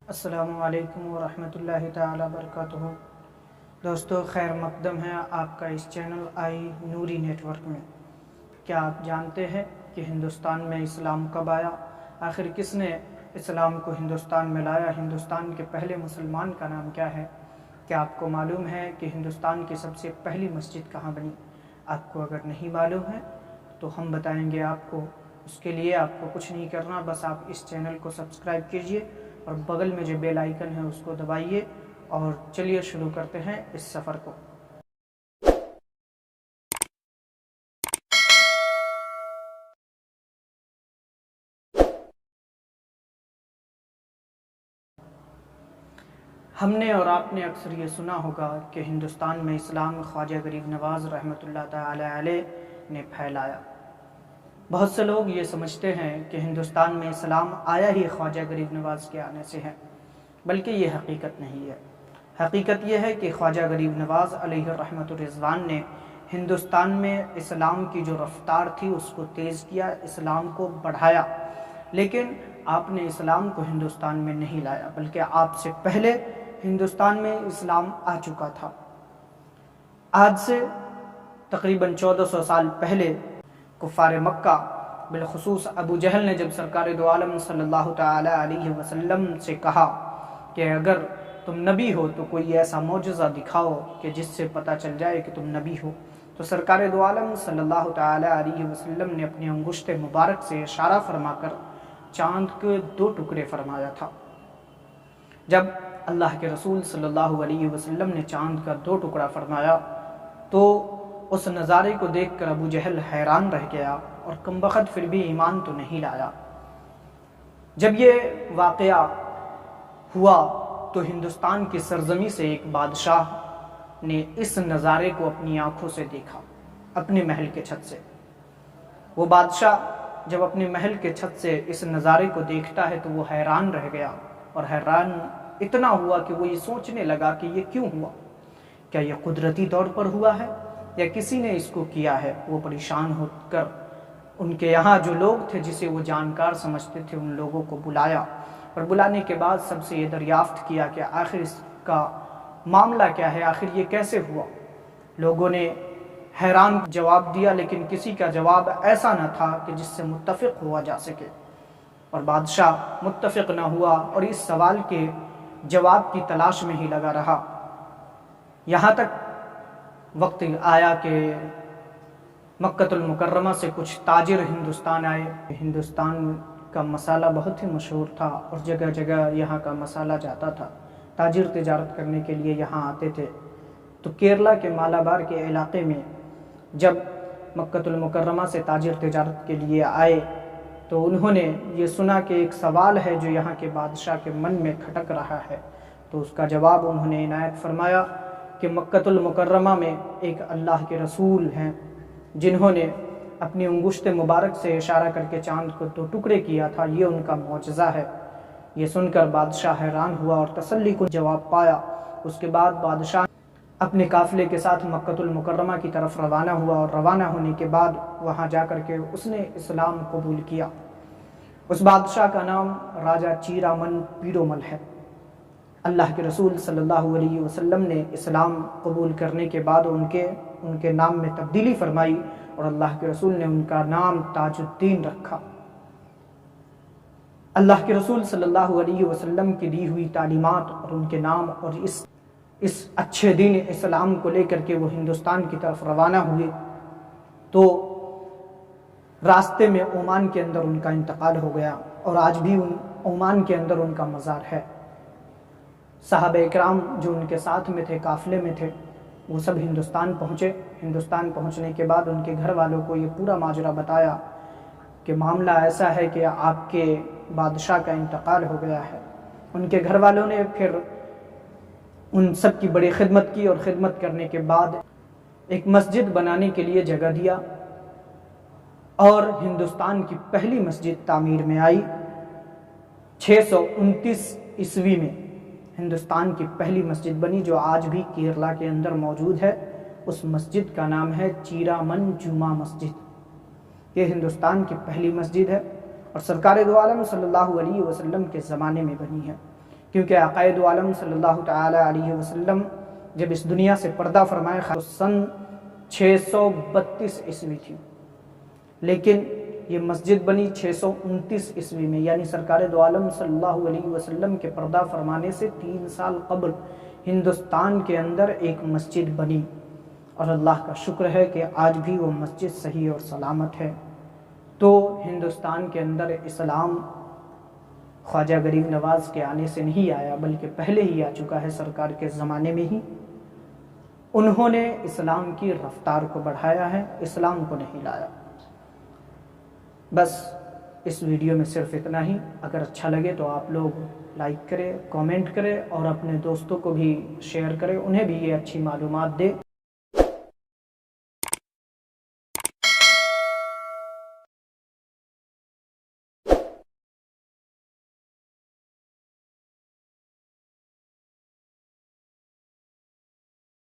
السلام علیکم ورحمۃ اللہ تعالی وبرکاتہ۔ دوستو، خیر مقدم ہے آپ کا اس channel I Noori network میں۔ کیا آپ جانتے ہیں کہ ہندوستان میں اسلام کب آیا؟ آخر کس نے اسلام کو ہندوستان میں لایا؟ ہندوستان کے پہلے مسلمان کا نام کیا ہے؟ کیا آپ کو معلوم ہے کہ ہندوستان کی سب سے پہلی مسجد کہاں بنی؟ آپ کو اگر نہیں معلوم ہے تو ہم بتائیں گے آپ کو۔ اس کے لیے آپ کو کچھ نہیں کرنا، بس آپ اس چینل کو سبسکرائب کیجئے اور بغل میں جو بیل آئیکن ہے اس کو دبائیے، اور چلیے شروع کرتے ہیں اس سفر کو۔ ہم نے اور آپ نے اکثر یہ سنا ہوگا کہ ہندوستان میں اسلام خواجہ غریب نواز رحمۃ اللہ تعالی علیہ نے پھیلایا۔ بہت سے لوگ یہ سمجھتے ہیں کہ ہندوستان میں اسلام آیا ہی خواجہ غریب نواز کے آنے سے ہے، بلکہ یہ حقیقت نہیں ہے۔ حقیقت یہ ہے کہ خواجہ غریب نواز علیہ رحمۃ الرضوان نے ہندوستان میں اسلام کی جو رفتار تھی اس کو تیز کیا، اسلام کو بڑھایا، لیکن آپ نے اسلام کو ہندوستان میں نہیں لایا، بلکہ آپ سے پہلے ہندوستان میں اسلام آ چکا تھا۔ آج سے تقریباً 1400 سال پہلے کفار مکہ، بالخصوص ابو جہل نے جب سرکار دو عالم صلی اللہ تعالی علیہ وسلم سے کہا کہ اگر تم نبی ہو تو کوئی ایسا معجزہ دکھاؤ کہ جس سے پتہ چل جائے کہ تم نبی ہو، تو سرکار دو عالم صلی اللہ تعالی علیہ وسلم نے اپنی انگشت مبارک سے اشارہ فرما کر چاند کے 2 ٹکڑے فرمایا تھا۔ جب اللہ کے رسول صلی اللہ علیہ وسلم نے چاند کا 2 ٹکڑا فرمایا تو اس نظارے کو دیکھ کر ابو جہل حیران رہ گیا اور کم بخت پھر بھی ایمان تو نہیں لایا۔ جب یہ واقعہ ہوا تو ہندوستان کی سرزمین سے ایک بادشاہ نے اس نظارے کو اپنی آنکھوں سے دیکھا، اپنے محل کے چھت سے۔ وہ بادشاہ جب اپنے محل کے چھت سے اس نظارے کو دیکھتا ہے تو وہ حیران رہ گیا، اور حیران اتنا ہوا کہ وہ یہ سوچنے لگا کہ یہ کیوں ہوا؟ کیا یہ قدرتی طور پر ہوا ہے یا کسی نے اس کو کیا ہے؟ وہ پریشان ہو کر ان کے یہاں جو لوگ تھے جسے وہ جانکار سمجھتے تھے ان لوگوں کو بلایا، اور بلانے کے بعد سب سے یہ دریافت کیا کہ آخر اس کا معاملہ کیا ہے، آخر یہ کیسے ہوا؟ لوگوں نے حیران جواب دیا، لیکن کسی کا جواب ایسا نہ تھا کہ جس سے متفق ہوا جا سکے، اور بادشاہ متفق نہ ہوا اور اس سوال کے جواب کی تلاش میں ہی لگا رہا۔ یہاں تک وقت آیا کہ مکہ المکرمہ سے کچھ تاجر ہندوستان آئے۔ ہندوستان کا مسالہ بہت ہی مشہور تھا اور جگہ جگہ یہاں کا مسالہ جاتا تھا، تاجر تجارت کرنے کے لیے یہاں آتے تھے۔ تو کیرلا کے مالابار کے علاقے میں جب مکہ المکرمہ سے تاجر تجارت کے لیے آئے تو انہوں نے یہ سنا کہ ایک سوال ہے جو یہاں کے بادشاہ کے من میں کھٹک رہا ہے، تو اس کا جواب انہوں نے عنایت فرمایا کہ مکہ المکرمہ میں ایک اللہ کے رسول ہیں جنہوں نے اپنی انگشت مبارک سے اشارہ کر کے چاند کو 2 ٹکڑے کیا تھا، یہ ان کا معجزہ ہے۔ یہ سن کر بادشاہ حیران ہوا اور تسلی کو جواب پایا۔ اس کے بعد بادشاہ اپنے قافلے کے ساتھ مکہ المکرمہ کی طرف روانہ ہوا، اور روانہ ہونے کے بعد وہاں جا کر کے اس نے اسلام قبول کیا۔ اس بادشاہ کا نام راجہ چیرامن پیرومل ہے۔ اللہ کے رسول صلی اللہ علیہ وسلم نے اسلام قبول کرنے کے بعد ان کے نام میں تبدیلی فرمائی، اور اللہ کے رسول نے ان کا نام تاج الدین رکھا۔ اللہ کے رسول صلی اللہ علیہ وسلم کی دی ہوئی تعلیمات اور ان کے نام اور اس اچھے دین اسلام کو لے کر کے وہ ہندوستان کی طرف روانہ ہوئے، تو راستے میں عمان کے اندر ان کا انتقال ہو گیا، اور آج بھی عمان کے اندر ان کا مزار ہے۔ صحابہ اکرام جو ان کے ساتھ میں تھے، قافلے میں تھے، وہ سب ہندوستان پہنچے۔ ہندوستان پہنچنے کے بعد ان کے گھر والوں کو یہ پورا ماجرا بتایا کہ معاملہ ایسا ہے کہ آپ کے بادشاہ کا انتقال ہو گیا ہے۔ ان کے گھر والوں نے پھر ان سب کی بڑی خدمت کی، اور خدمت کرنے کے بعد ایک مسجد بنانے کے لیے جگہ دیا، اور ہندوستان کی پہلی مسجد تعمیر میں آئی۔ 629 عیسوی میں ہندوستان کی پہلی مسجد بنی جو آج بھی کیرلا کے اندر موجود ہے۔ اس مسجد کا نام ہے چیرامن جمعہ مسجد۔ یہ ہندوستان کی پہلی مسجد ہے، اور سرکار دو عالم صلی اللہ علیہ وسلم کے زمانے میں بنی ہے۔ کیونکہ عقائد عالم صلی اللہ تعالی علیہ وسلم جب اس دنیا سے پردہ فرمائے تو سن 632 عیسوی تھی، لیکن یہ مسجد بنی 629 عیسوی میں، یعنی سرکار دو عالم صلی اللہ علیہ وسلم کے پردہ فرمانے سے 3 سال قبل ہندوستان کے اندر ایک مسجد بنی، اور اللہ کا شکر ہے کہ آج بھی وہ مسجد صحیح اور سلامت ہے۔ تو ہندوستان کے اندر اسلام خواجہ غریب نواز کے آنے سے نہیں آیا، بلکہ پہلے ہی آ چکا ہے، سرکار کے زمانے میں ہی انہوں نے اسلام کی رفتار کو بڑھایا ہے، اسلام کو نہیں لایا۔ بس اس ویڈیو میں صرف اتنا ہی۔ اگر اچھا لگے تو آپ لوگ لائک کریں، کامنٹ کریں اور اپنے دوستوں کو بھی شیئر کریں، انہیں بھی یہ اچھی معلومات دیں۔